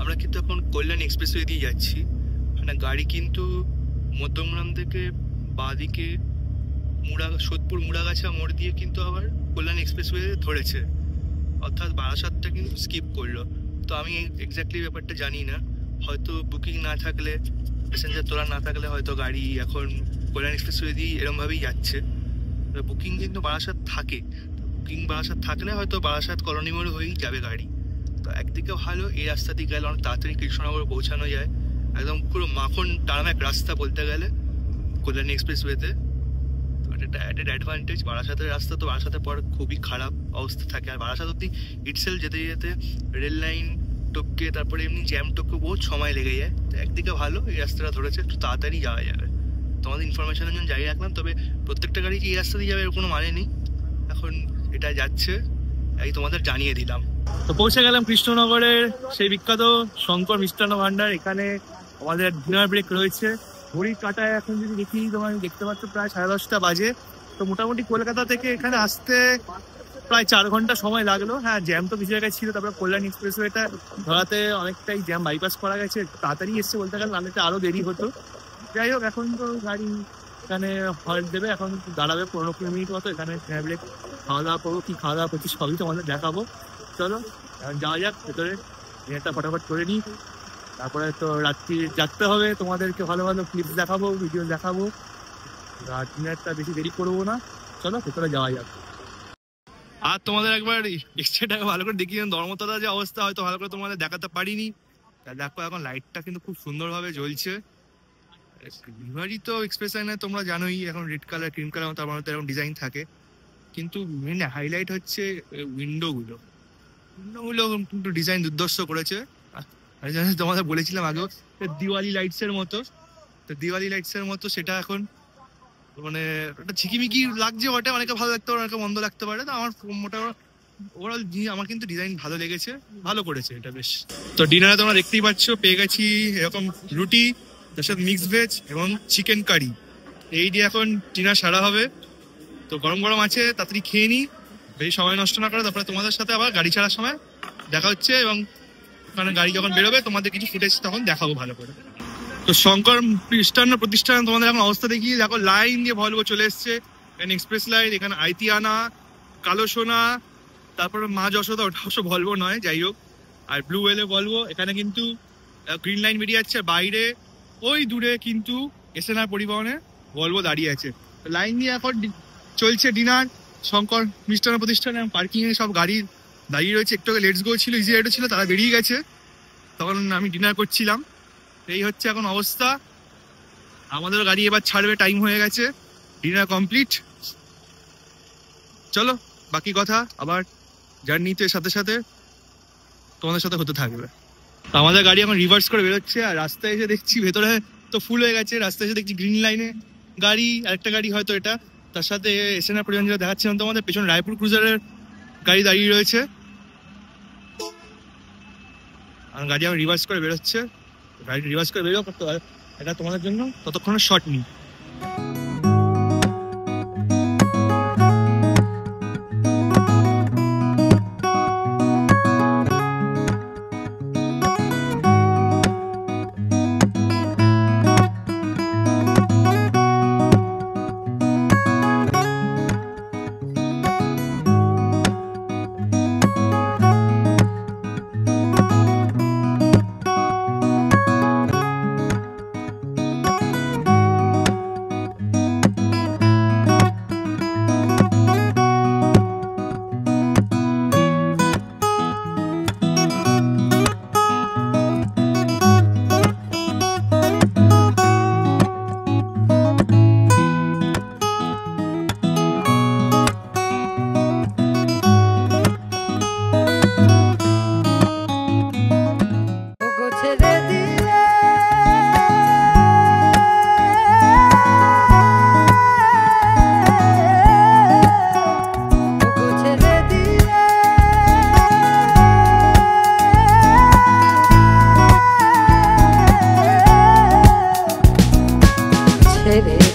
আমরা কিন্তু এখন কল্যাণ এক্সপ্রেসওয়ে দিয়ে যাচ্ছি। মানে গাড়ি কিন্তু মধ্যমগ্রাম থেকে বাঁদিকে সোদপুর মুড়াগাছা মোড় দিয়ে কিন্তু আবার কল্যাণ এক্সপ্রেসওয়ে ধরেছে, অর্থাৎ বারাসাতটা কিন্তু স্কিপ করলো। তো আমি এক্স্যাক্টলি ব্যাপারটা জানি না, হয়তো বুকিং না থাকলে, প্যাসেঞ্জার তোলা না থাকলে হয়তো গাড়ি এখন কল্যাণ এক্সপ্রেসওয়ে দিয়ে এরমভাবেই যাচ্ছে। বুকিং কিন্তু বারাসাত থাকে, বুকিং বারাসাত থাকলে হয়তো বারাসাত কলোনি মোড় হয়েই যাবে গাড়ি। তো একদিকে ভালো, এই রাস্তা দিয়ে গেলে অনেক তাড়াতাড়ি কৃষ্ণনগর পৌঁছানো যায়, একদম পুরো মাখন টার্মেক রাস্তা বলতে গেলে কল্যাণ এক্সপ্রেসওয়েতে। এটা অ্যাডেড অ্যাডভান্টেজ। বারাসাতের রাস্তা তো বারাসাতের পর খুবই খারাপ অবস্থা থাকে, আর বারাসাত অব্দি ইটসেলফ যেতে যেতে রেল লাইন টপকে তারপরে এমনি জ্যাম টপকে বহুত সময় লেগে যায়। তো একদিকে ভালো এই রাস্তাটা ধরেছে, একটু তাড়াতাড়ি যাওয়া যাবে। তোমাদের ইনফরমেশনের জন্য জানিয়ে রাখলাম, তবে প্রত্যেকটা গাড়ি যে এই রাস্তা দিয়ে যাবে এর কোনো মানে নেই, এখন এটা যাচ্ছে এই তোমাদের জানিয়ে দিলাম। তো পৌঁছে গেলাম কৃষ্ণনগরের সেই বিখ্যাত শঙ্কর মিষ্টান্ন ভান্ডার। এখানে আমাদের ডিনার ব্রেক রয়েছে, ঘড়ির কাঁটায় এখন যদি দেখি তোমার দেখতে পাচ্ছ প্রায় 10:30 বাজে। তো মোটামুটি কলকাতা থেকে এখানে আসতে প্রায় 4 ঘন্টা সময় লাগলো। হ্যাঁ, জ্যাম তো কিছু জায়গায় ছিল, তারপরে কল্যাণ এক্সপ্রেসওয়েটা ধরাতে অনেকটাই জ্যাম বাইপাস করা গেছে, তাড়াতাড়ি এসছে বলতে গেলে, নাহলে আরো দেরি হতো। যাই হোক, এখন তো গাড়ি এখানে হল্ট দেবে, এখন দাঁড়াবে 15 মিনিট মতো, এখানে ব্রেক খাওয়া দাওয়া করবো, কি খাওয়া দাওয়া করছি সবই তোমাদের দেখাবো। চলো এখন যাওয়া যাক ভেতরে, ডিনারটা ফটাফট করে নিই, তারপরে তো রাত্রি জাগতে হবে, তোমাদেরকে ভালো ভালো ক্লিপস দেখাবো, ভিডিও দেখাবো। আর ডিনারটা বেশি দেরি করবো না, চলো ভেতরে যাওয়া যাক। আর তোমাদের একবার এক্সট্রাটাকে ভালো করে দেখিয়ে ধর্মতলা যে অবস্থা হয়তো ভালো করে তোমাদের দেখাতে পারিনি। দেখো এখন লাইটটা কিন্তু খুব সুন্দরভাবে জ্বলছে। ভিভারি তো এক্সপ্রেস লাইনে তোমরা জানোই এখন রেড কালার ক্রিম কালার তার মধ্যে এরকম ডিজাইন থাকে, কিন্তু মেন হাইলাইট হচ্ছে উইন্ডোগুলো কিন্তু ডিজাইন দুর্ধর্ষ করেছে। তোমাদের বলেছিলাম আগেও দিওয়ালি লাইটসের মতো, তো দিওয়ালি লাইটসের মতো সেটা এখন মানে ওটা ঝিকিমিকি লাগছে, ওটা অনেকে ভালো লাগতে পারে, অনেকে মন্দ লাগতে পারে। তো আমার মোটামুটি ওভারঅল আমার কিন্তু ডিজাইন ভালো লেগেছে, ভালো করেছে এটা বেশ। তো ডিনারে তোমরা দেখতেই পাচ্ছ পেয়ে গেছি এরকম রুটি, তার সাথে মিক্স ভেজ এবং চিকেন কারি, এই দিয়ে এখন ডিনার সারা হবে। তো গরম গরম আছে, তাড়াতাড়ি খেয়ে নিই, বেশি সময় নষ্ট না করে, তারপরে তোমাদের সাথে আবার গাড়ি ছাড়ার সময় দেখা হচ্ছে, এবং ওখানে গাড়ি যখন বেরোবে তোমাদের কিছু ফুটেজ তখন দেখাবো ভালো করে। তো শঙ্কর মিষ্টান্ন প্রতিষ্ঠান তোমাদের এখন অবস্থা দেখি, দেখো লাইন দিয়ে ভলভো চলে এসছে, এখানে এক্সপ্রেস লাইন, এখানে আইতিয়ানা, কালো সোনা, তারপরে মা যশোদা, ওটা অবশ্য ভলভো নয়, যাই হোক, আর ব্লু ওয়েলে ভলভো। এখানে কিন্তু গ্রিন লাইন বেরিয়ে যাচ্ছে, বাইরে ওই দূরে কিন্তু এসএনআর পরিবহনে ভলভো দাঁড়িয়ে আছে। লাইন দিয়ে এখন চলছে ডিনার শঙ্কর মিষ্টান্ন প্রতিষ্ঠানে, পার্কিং এ সব গাড়ি দাঁড়িয়ে রয়েছে। একটু আগে লেটস গো ছিল, ইজি রাইডও ছিল, তারা বেরিয়ে গেছে, তখন আমি ডিনার করছিলাম। এই হচ্ছে এখন অবস্থা, আমাদের গাড়ি এবার ছাড়বে, টাইম হয়ে গেছে, ডিনার কমপ্লিট। চলো বাকি কথা আবার জার্নিতে সাথে সাথে তোমাদের সাথে হতে থাকবে। তো আমাদের গাড়ি এখন রিভার্স করে বেরোচ্ছে, আর রাস্তায় এসে দেখছি ভেতরে তো ফুল হয়ে গেছে। রাস্তায় এসে দেখছি গ্রিন লাইনে গাড়ি, আরেকটা গাড়ি হয়তো এটা, তার সাথে এসএনআর পরিবহন যেটা দেখাচ্ছিলাম তোমাদের পেছনে রায়পুর ক্রুজারের গাড়ি দাঁড়িয়ে রয়েছে। আর গাড়ি এখন রিভার্স করে বেরোচ্ছে, গাড়ি রিভার্স করে বেরোক, এটা তোমাদের জন্য ততক্ষণে শর্ট নিই।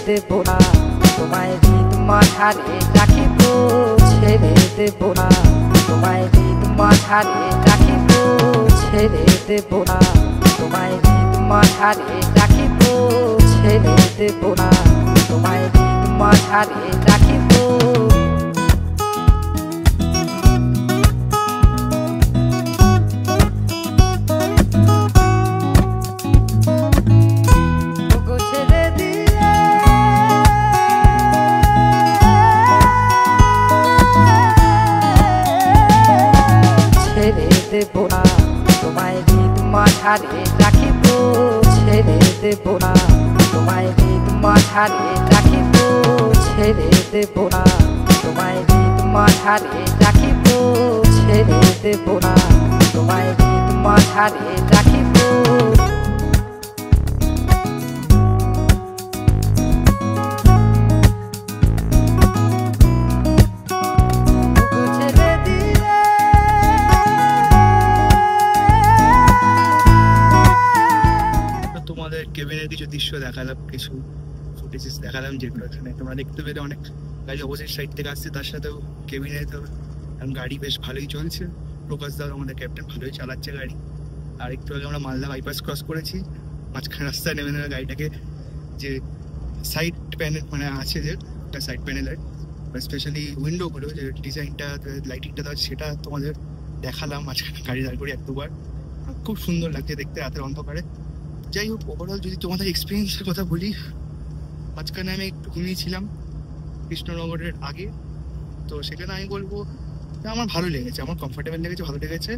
দেবো না তোমায় হৃদ মাঝারে রাখিব, ছেড়ে দেবো না তোমায় হৃদ মাঝারে রাখিব, ছেড়ে দেবো না তোমায় হৃদ মাঝারে রাখিব, ছেড়ে দেবো না তোমায় হৃদ মাঝারে রাখিব। দেবো না তোমায় হৃদ মাঝারে রাখিব, ছেড়ে দেবো না তোমায় হৃদ মাঝারে রাখিব, ছেড়ে দেবো না তোমায় হৃদ মাঝারে রাখিব, ছেড়ে দেবো না তোমায় হৃদ মাঝারে রাখিব। কেবিনের কিছু দৃশ্য দেখালাম, কিছু ফুটেজেস দেখালাম, যেগুলো এখানে তোমরা দেখতে পেলে অনেক গাড়ি অপোজিট সাইড থেকে আসছে, তার সাথেও কেবিনে তো গাড়ি বেশ ভালোই চলছে। প্রকাশ দাও আমাদের ক্যাপ্টেন ভালোই চালাচ্ছে গাড়ি। আর একটু আগে আমরা মালদা বাইপাস ক্রস করেছি, মাঝখানে রাস্তায় নেমে নেমে গাড়িটাকে যে সাইড প্যানেল মানে আছে, যে একটা সাইড প্যানেলের স্পেশালি উইন্ডোগুলো যে ডিজাইনটা লাইটিংটা দেওয়া সেটা তোমাদের দেখালাম। মাঝখানে গাড়ি দাঁড় করি এক দুবার, খুব সুন্দর লাগছে দেখতে রাতের অন্ধকারে। যাই হোক, ওভারঅল যদি তোমাদের এক্সপিরিয়েন্সের কথা বলি, মাঝখানে আমি একটু ঘুমিয়েছিলাম কৃষ্ণনগরের আগে, তো সেখানে আমি বলবো আমার ভালো লেগেছে, আমার কমফোর্টেবল লেগেছে, ভালো লেগেছে।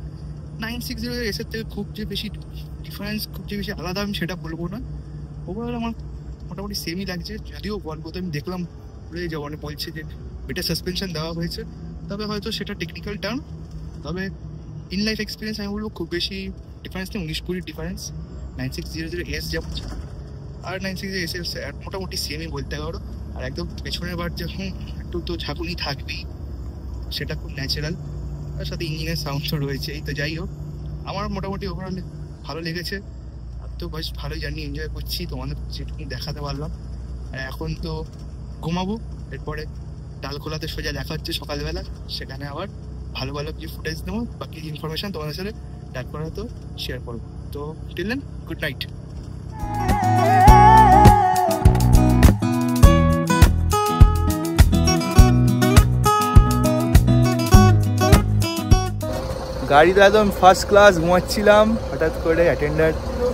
960 এসের থেকে খুব যে বেশি ডিফারেন্স, খুব যে বেশি আলাদা আমি সেটা বলবো না। ওভারঅল আমার মোটামুটি সেমই লাগছে, যদিও গল্প তো আমি দেখলাম যে অনেক বলছে যে বেটার সাসপেনশন দেওয়া হয়েছে, তবে হয়তো সেটা টেকনিক্যাল টার্ম। তবে ইন লাইফ এক্সপিরিয়েন্স আমি বলবো খুব বেশি ডিফারেন্স নেই, 19-20 ডিফারেন্স 9600S যেমন আর 960S মোটামুটি সেমই বলতে পারো। আর একদম পেছনের বার যখন একটু তো ঝাঁকুনি থাকবেই, সেটা খুব ন্যাচারাল, তার সাথে ইঞ্জিনের সাউন্ড তো রয়েছেই। তো যাই হোক, আমার মোটামুটি ওভারঅল ভালো লেগেছে। আর তো বেশ ভালোই জার্নি এনজয় করছি, তোমাদের যেটুকু দেখাতে পারলাম। আর এখন তো ঘুমাবো, এরপরে ডালখোলাতে সোজা দেখা হচ্ছে সকালবেলা, সেখানে আবার ভালো ভালো কিছু ফুটেজ নেবো, বাকি ইনফরমেশন তোমাদের সাথে ডালখোলাতেও শেয়ার করবো। তো টিল দেন, গুড নাইট। গাড়িতে একদম ফার্স্ট ক্লাস ঘুমাচ্ছিলাম, হঠাৎ করে অ্যাটেন্ডার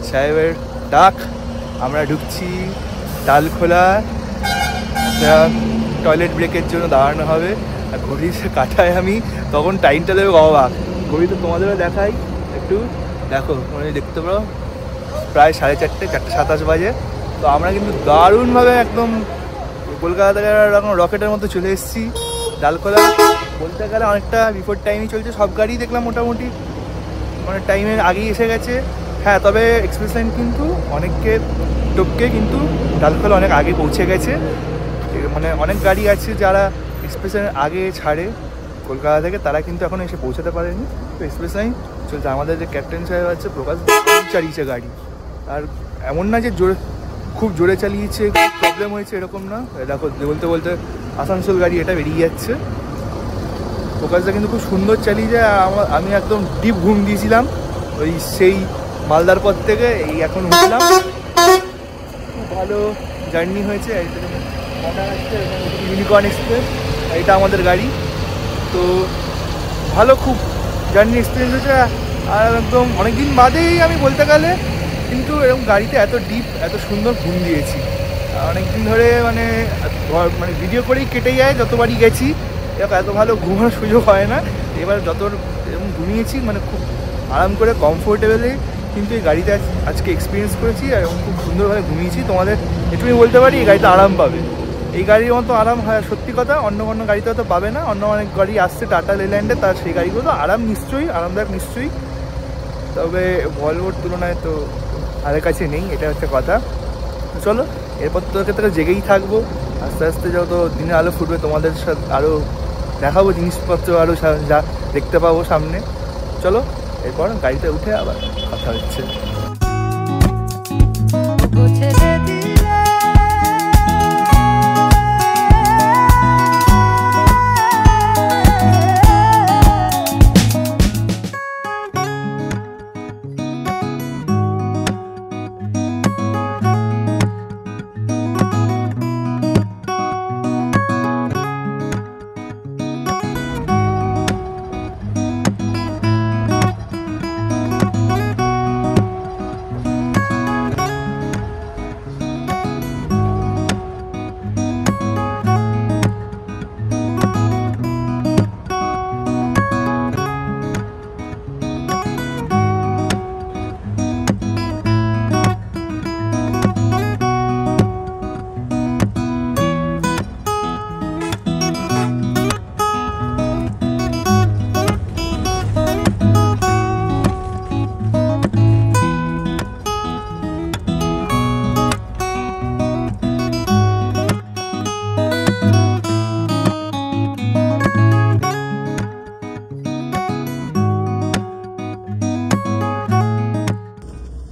সাহেবের ডাক, আমরা ঢুকছি ডালখোলা, টয়লেট ব্রেকের জন্য দাঁড়ানো হবে। আর ঘড়িতে কাটায় আমি তখন টাইমটা দেবে অবাক, ঘড়িতে তোমাদেরও দেখাই একটু দেখো, মানে দেখতে পারো প্রায় 4:30, 4:27 বাজে। তো আমরা কিন্তু দারুণভাবে একদম কলকাতা থেকে এখন রকেটের মতো চলে এসেছি ডালখোলা। বলতে গেলে অনেকটা বিফোর টাইমই চলছে, সব গাড়ি দেখলাম মোটামুটি মানে টাইমের আগেই এসে গেছে। হ্যাঁ, তবে এক্সপ্রেস লাইন কিন্তু অনেককে টপকে কিন্তু ডালখোলা অনেক আগে পৌঁছে গেছে। মানে অনেক গাড়ি আছে যারা এক্সপ্রেস লাইন আগে ছাড়ে কলকাতা থেকে, তারা কিন্তু এখন এসে পৌঁছাতে পারেনি। তো এক্সপ্রেস লাইন চলছে। আমাদের যে ক্যাপ্টেন সাহেব আছে প্রকাশ চালিয়েছে গাড়ি, আর এমন না যে খুব জোরে চালিয়েছে, প্রবলেম হয়েছে এরকম না। দেখো বলতে বলতে আসানসোল গাড়ি এটা বেরিয়ে যাচ্ছে। প্রকাশদা কিন্তু খুব সুন্দর চালিয়ে যায়। আমি একদম ডিপ ঘুম দিয়েছিলাম ওই সেই মালদার পর থেকে, এই এখন উঠলাম। খুব ভালো জার্নি হয়েছে। ইউনিকর্ন এক্সপ্রেস, এটা আমাদের গাড়ি। তো ভালো খুব জার্নি এক্সপিরিয়েন্স হয়েছে। আর একদম অনেকদিন বাদেই আমি বলতে গেলে কিন্তু এরকম গাড়িতে এত ডিপ এত সুন্দর ঘুম দিয়েছি। অনেকদিন ধরে মানে ভিডিও করেই কেটে যায় যতবারই গেছি, এত ভালো ঘুমানোর সুযোগ হয় না। এবার যত এরকম ঘুমিয়েছি মানে খুব আরাম করে কমফোর্টেবলি কিন্তু এই গাড়িতে আজকে এক্সপিরিয়েন্স করেছি, আর খুব সুন্দরভাবে ঘুমিয়েছি। তোমাদের এটুকুই বলতে পারি এই গাড়িতে আরাম পাবে। এই গাড়ির মতো আরাম হয় সত্যি কথা অন্য গাড়িতে হয়তো পাবে না। অন্য অনেক গাড়ি আসছে টাটা লেল্যান্ডে, তার সেই গাড়িগুলো আরাম নিশ্চয়ই, আরামদায়ক নিশ্চয়ই, তবে ভলভোর তুলনায় তো হারের কাছে নেই, এটা হচ্ছে কথা। চলো এরপর তো জেগেই থাকবো। আস্তে আস্তে যত দিনের আলো ফুটবে তোমাদের সাথে আরও দেখাবো জিনিসপত্র, আরও যা দেখতে পাবো সামনে। চলো এরপর গাড়িতে উঠে আবার কথা হচ্ছে।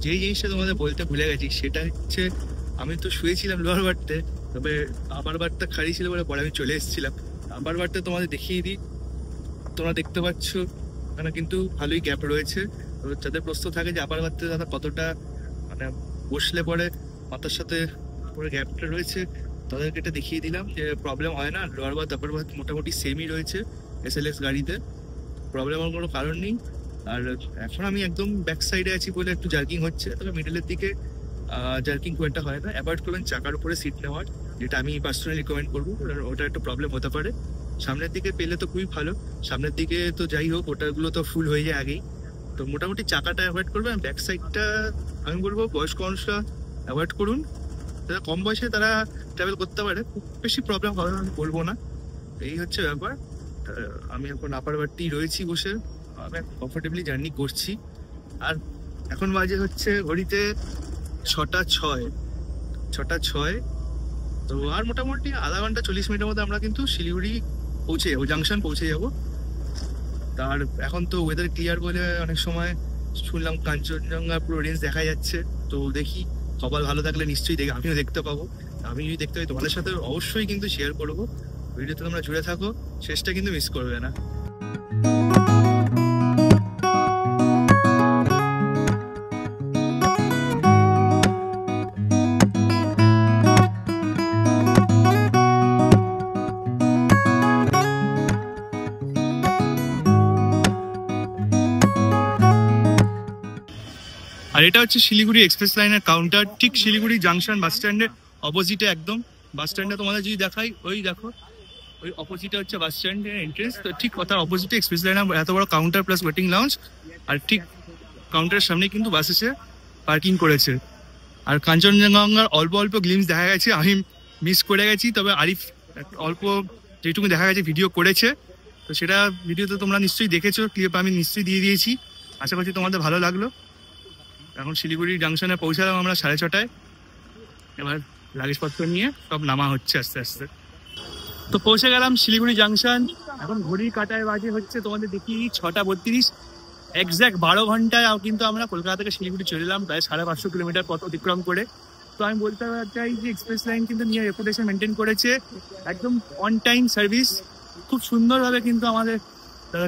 যেই জিনিসটা তোমাদের বলতে ভুলে গেছি সেটা হচ্ছে, আমি তো শুয়েছিলাম লোয়ার বার্থে, তবে আপার বার্থটা খালি ছিল বলে পরে আমি চলে এসেছিলাম। আপার বার্থে তোমাদের দেখিয়ে দিই, তোমরা দেখতে পাচ্ছ ওখানে কিন্তু ভালোই গ্যাপ রয়েছে। যাদের প্রশ্ন থাকে যে আপার বার্থে দাদা কতটা মানে বসলে পরে মাথার সাথে পুরো গ্যাপটা রয়েছে, তাদেরকে এটা দেখিয়ে দিলাম যে প্রবলেম হয় না। লোয়ার বার্থ আপার বার্থ মোটামুটি সেমই রয়েছে SLX গাড়িতে, প্রবলেম হওয়ার কোনো কারণ নেই। আর এখন আমি একদম ব্যাক সাইডে আছি বলে একটু জার্কিং হচ্ছে, তবে মিডলের দিকে জার্কিং খুব একটা হয় না। অ্যাভয়েড করবেন চাকার উপরে সিট নেওয়ার, যেটা আমি পার্সোনালি রিকমেন্ড করবো, ওটা একটু প্রবলেম হতে পারে। সামনের দিকে পেলে তো খুবই ভালো, সামনের দিকে তো যাই হোক ওটাগুলো তো ফুল হয়ে যায় আগেই। তো মোটামুটি চাকাটা অ্যাভয়েড করবেন। ব্যাক সাইডটা আমি বলবো বয়স্ক মানুষরা অ্যাভয়েড করুন, যারা কম বয়সে তারা ট্রাভেল করতে পারে, খুব বেশি প্রবলেম হবে আমি বলবো না। এই হচ্ছে ব্যাপার। আমি এখন আপার বাড়তেই রয়েছি বসে, আমি কমফোর্টেবলি জার্নি করছি। আর এখন বাজে হচ্ছে ঘড়িতে 6:06। তো আর মোটামুটি আধা ঘন্টা 40 মিনিটের মধ্যে আমরা কিন্তু শিলিগুড়ি পৌঁছে যাবো, জাংশন পৌঁছে যাবো। তার এখন তো ওয়েদার ক্লিয়ার বলে অনেক সময় শুনলাম কাঞ্চনজঙ্ঘা পুরো রেঞ্জ দেখা যাচ্ছে। তো দেখি, কপাল ভালো থাকলে নিশ্চয়ই আমিও দেখতে পাবো। আমি যদি দেখতে পাই তোমাদের সাথে অবশ্যই কিন্তু শেয়ার করবো। ভিডিওতে তোমরা জুড়ে থাকো, শেষটা কিন্তু মিস করবে না। আর এটা হচ্ছে শিলিগুড়ি এক্সপ্রেস লাইনের কাউন্টার, ঠিক শিলিগুড়ি জাংশন বাস স্ট্যান্ডের অপোজিটে একদম। বাস স্ট্যান্ডে তোমাদের যদি দেখাই, ওই দেখো ওই অপোজিটে হচ্ছে বাস স্ট্যান্ডের এন্ট্রেন্স। তো ঠিক তার অপোজিটে এক্সপ্রেস লাইনের এত বড় কাউন্টার প্লাস ওয়েটিং লাউঞ্জ, আর ঠিক কাউন্টারের সামনে কিন্তু বাস এসে পার্কিং করেছে। আর কাঞ্চনজঙ্ঘার অল্প অল্প গ্লিমস দেখা গেছে, আমি মিস করে গেছি। তবে আরিফ অল্প যেটুকু দেখা গেছে ভিডিও করেছে, তো সেটা ভিডিওতে তোমরা নিশ্চয়ই দেখেছো, ক্লিপ আমি নিশ্চয়ই দিয়ে দিয়েছি। আশা করছি তোমাদের ভালো লাগলো। এখন শিলিগুড়ি জাংশনে পৌঁছালাম আমরা 6:30টায়। এবার লাগেজপত্র নিয়ে সব নামা হচ্ছে আস্তে আস্তে। তো পৌঁছে গেলাম শিলিগুড়ি জাংশন। এখন ঘড়ি কাটায় বাজে হচ্ছে তোমাদের দেখি 6:32। এক্স্যাক্ট 12 ঘন্টায় কিন্তু আমরা কলকাতা থেকে শিলিগুড়ি চলে এলাম, প্রায় 550 কিলোমিটার পথ অতিক্রম করে। তো আমি বলতে চাই যে এক্সপ্রেস লাইন কিন্তু নিয়ে রেপুটেশন মেনটেন করেছে, একদম অন টাইম সার্ভিস। খুব সুন্দরভাবে কিন্তু আমাদের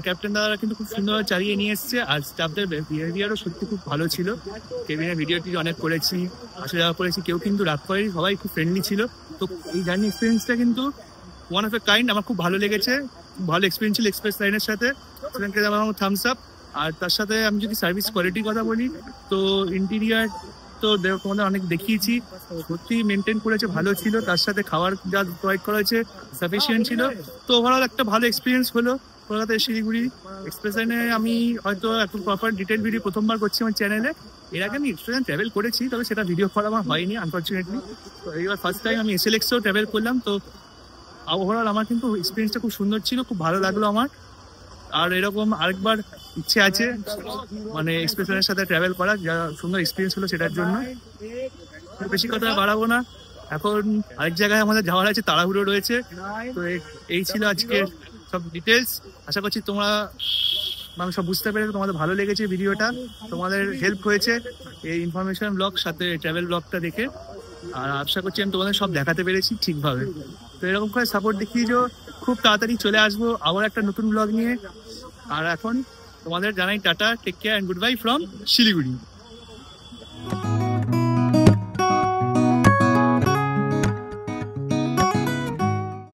ক্যাপ্টেন দাদারা কিন্তু খুব সুন্দরভাবে চালিয়ে নিয়ে এসছে। আর স্টাফদের বিহেভিয়ারও সত্যি খুব ভালো ছিল। কেবিনে ভিডিওটি অনেক করেছি, আসা যাওয়া করেছি, কেউ কিন্তু রাত করেনি, সবাই খুব ফ্রেন্ডলি ছিল। তো এই জার্নি এক্সপিরিয়েন্সটা কিন্তু ওয়ান অফ এ কাইন্ড, আমার খুব ভালো লেগেছে। ভালো এক্সপিরিয়েন্স ছিল এক্সপ্রেস লাইনের সাথে, সেখানকে আমার থামস আপ। আর তার সাথে আমি যদি সার্ভিস কোয়ালিটির কথা বলি, তো ইন্টেরিয়ার তো তোমাদের অনেক দেখিয়েছি, সত্যি মেনটেন করেছে, ভালো ছিল। তার সাথে খাবার যা প্রোভাইড করা হয়েছে সাফিসিয়েন্ট ছিল। তো ওভারঅল একটা ভালো এক্সপিরিয়েন্স হলো কলকাতা শিলিগুড়ি এক্সপ্রেস লাইনে। আমি হয়তো একটু প্রপার ডিটেল ভিডিও প্রথমবার করছি আমার চ্যানেলে। এর আগে আমি এক্সপ্রেস লাইন ট্রাভেল করেছি, তবে সেটা ভিডিও করা আমার হয়নি আনফর্চুনেটলি। তো এইবার ফার্স্ট টাইম আমি SLX-এও ট্রাভেল করলাম। তো ওভারঅল আমার কিন্তু এক্সপিরিয়েন্সটা খুব সুন্দর ছিল, খুব ভালো লাগলো আমার। আর এরকম আরেকবার ইচ্ছে আছে মানে এক্সপ্রেস লাইনের সাথে ট্রাভেল করার, যা সুন্দর এক্সপিরিয়েন্স হলো সেটার জন্য। বেশি কথা বাড়াবো না, এখন আরেক জায়গায় আমাদের যাওয়ার আছে, তাড়াহুড়ো রয়েছে। তো এই ছিল আজকে সব ডিটেলস। আশা করছি তোমরা মানে সব বুঝতে পেরেছো, তোমাদের ভালো লেগেছে ভিডিওটা, তোমাদের হেল্প হয়েছে এই ইনফরমেশন ব্লগ সাথে ট্রাভেল ব্লগটা দেখে। আর আশা করছি আমি তোমাদের সব দেখাতে পেরেছি ঠিকভাবে। তো এরকম করে সাপোর্ট দেখিয়েছো, খুব তাড়াতাড়ি চলে আসবো আবার একটা নতুন ব্লগ নিয়ে। আর এখন তোমাদের জানাই ta-ta, take care and goodbye from Siliguri.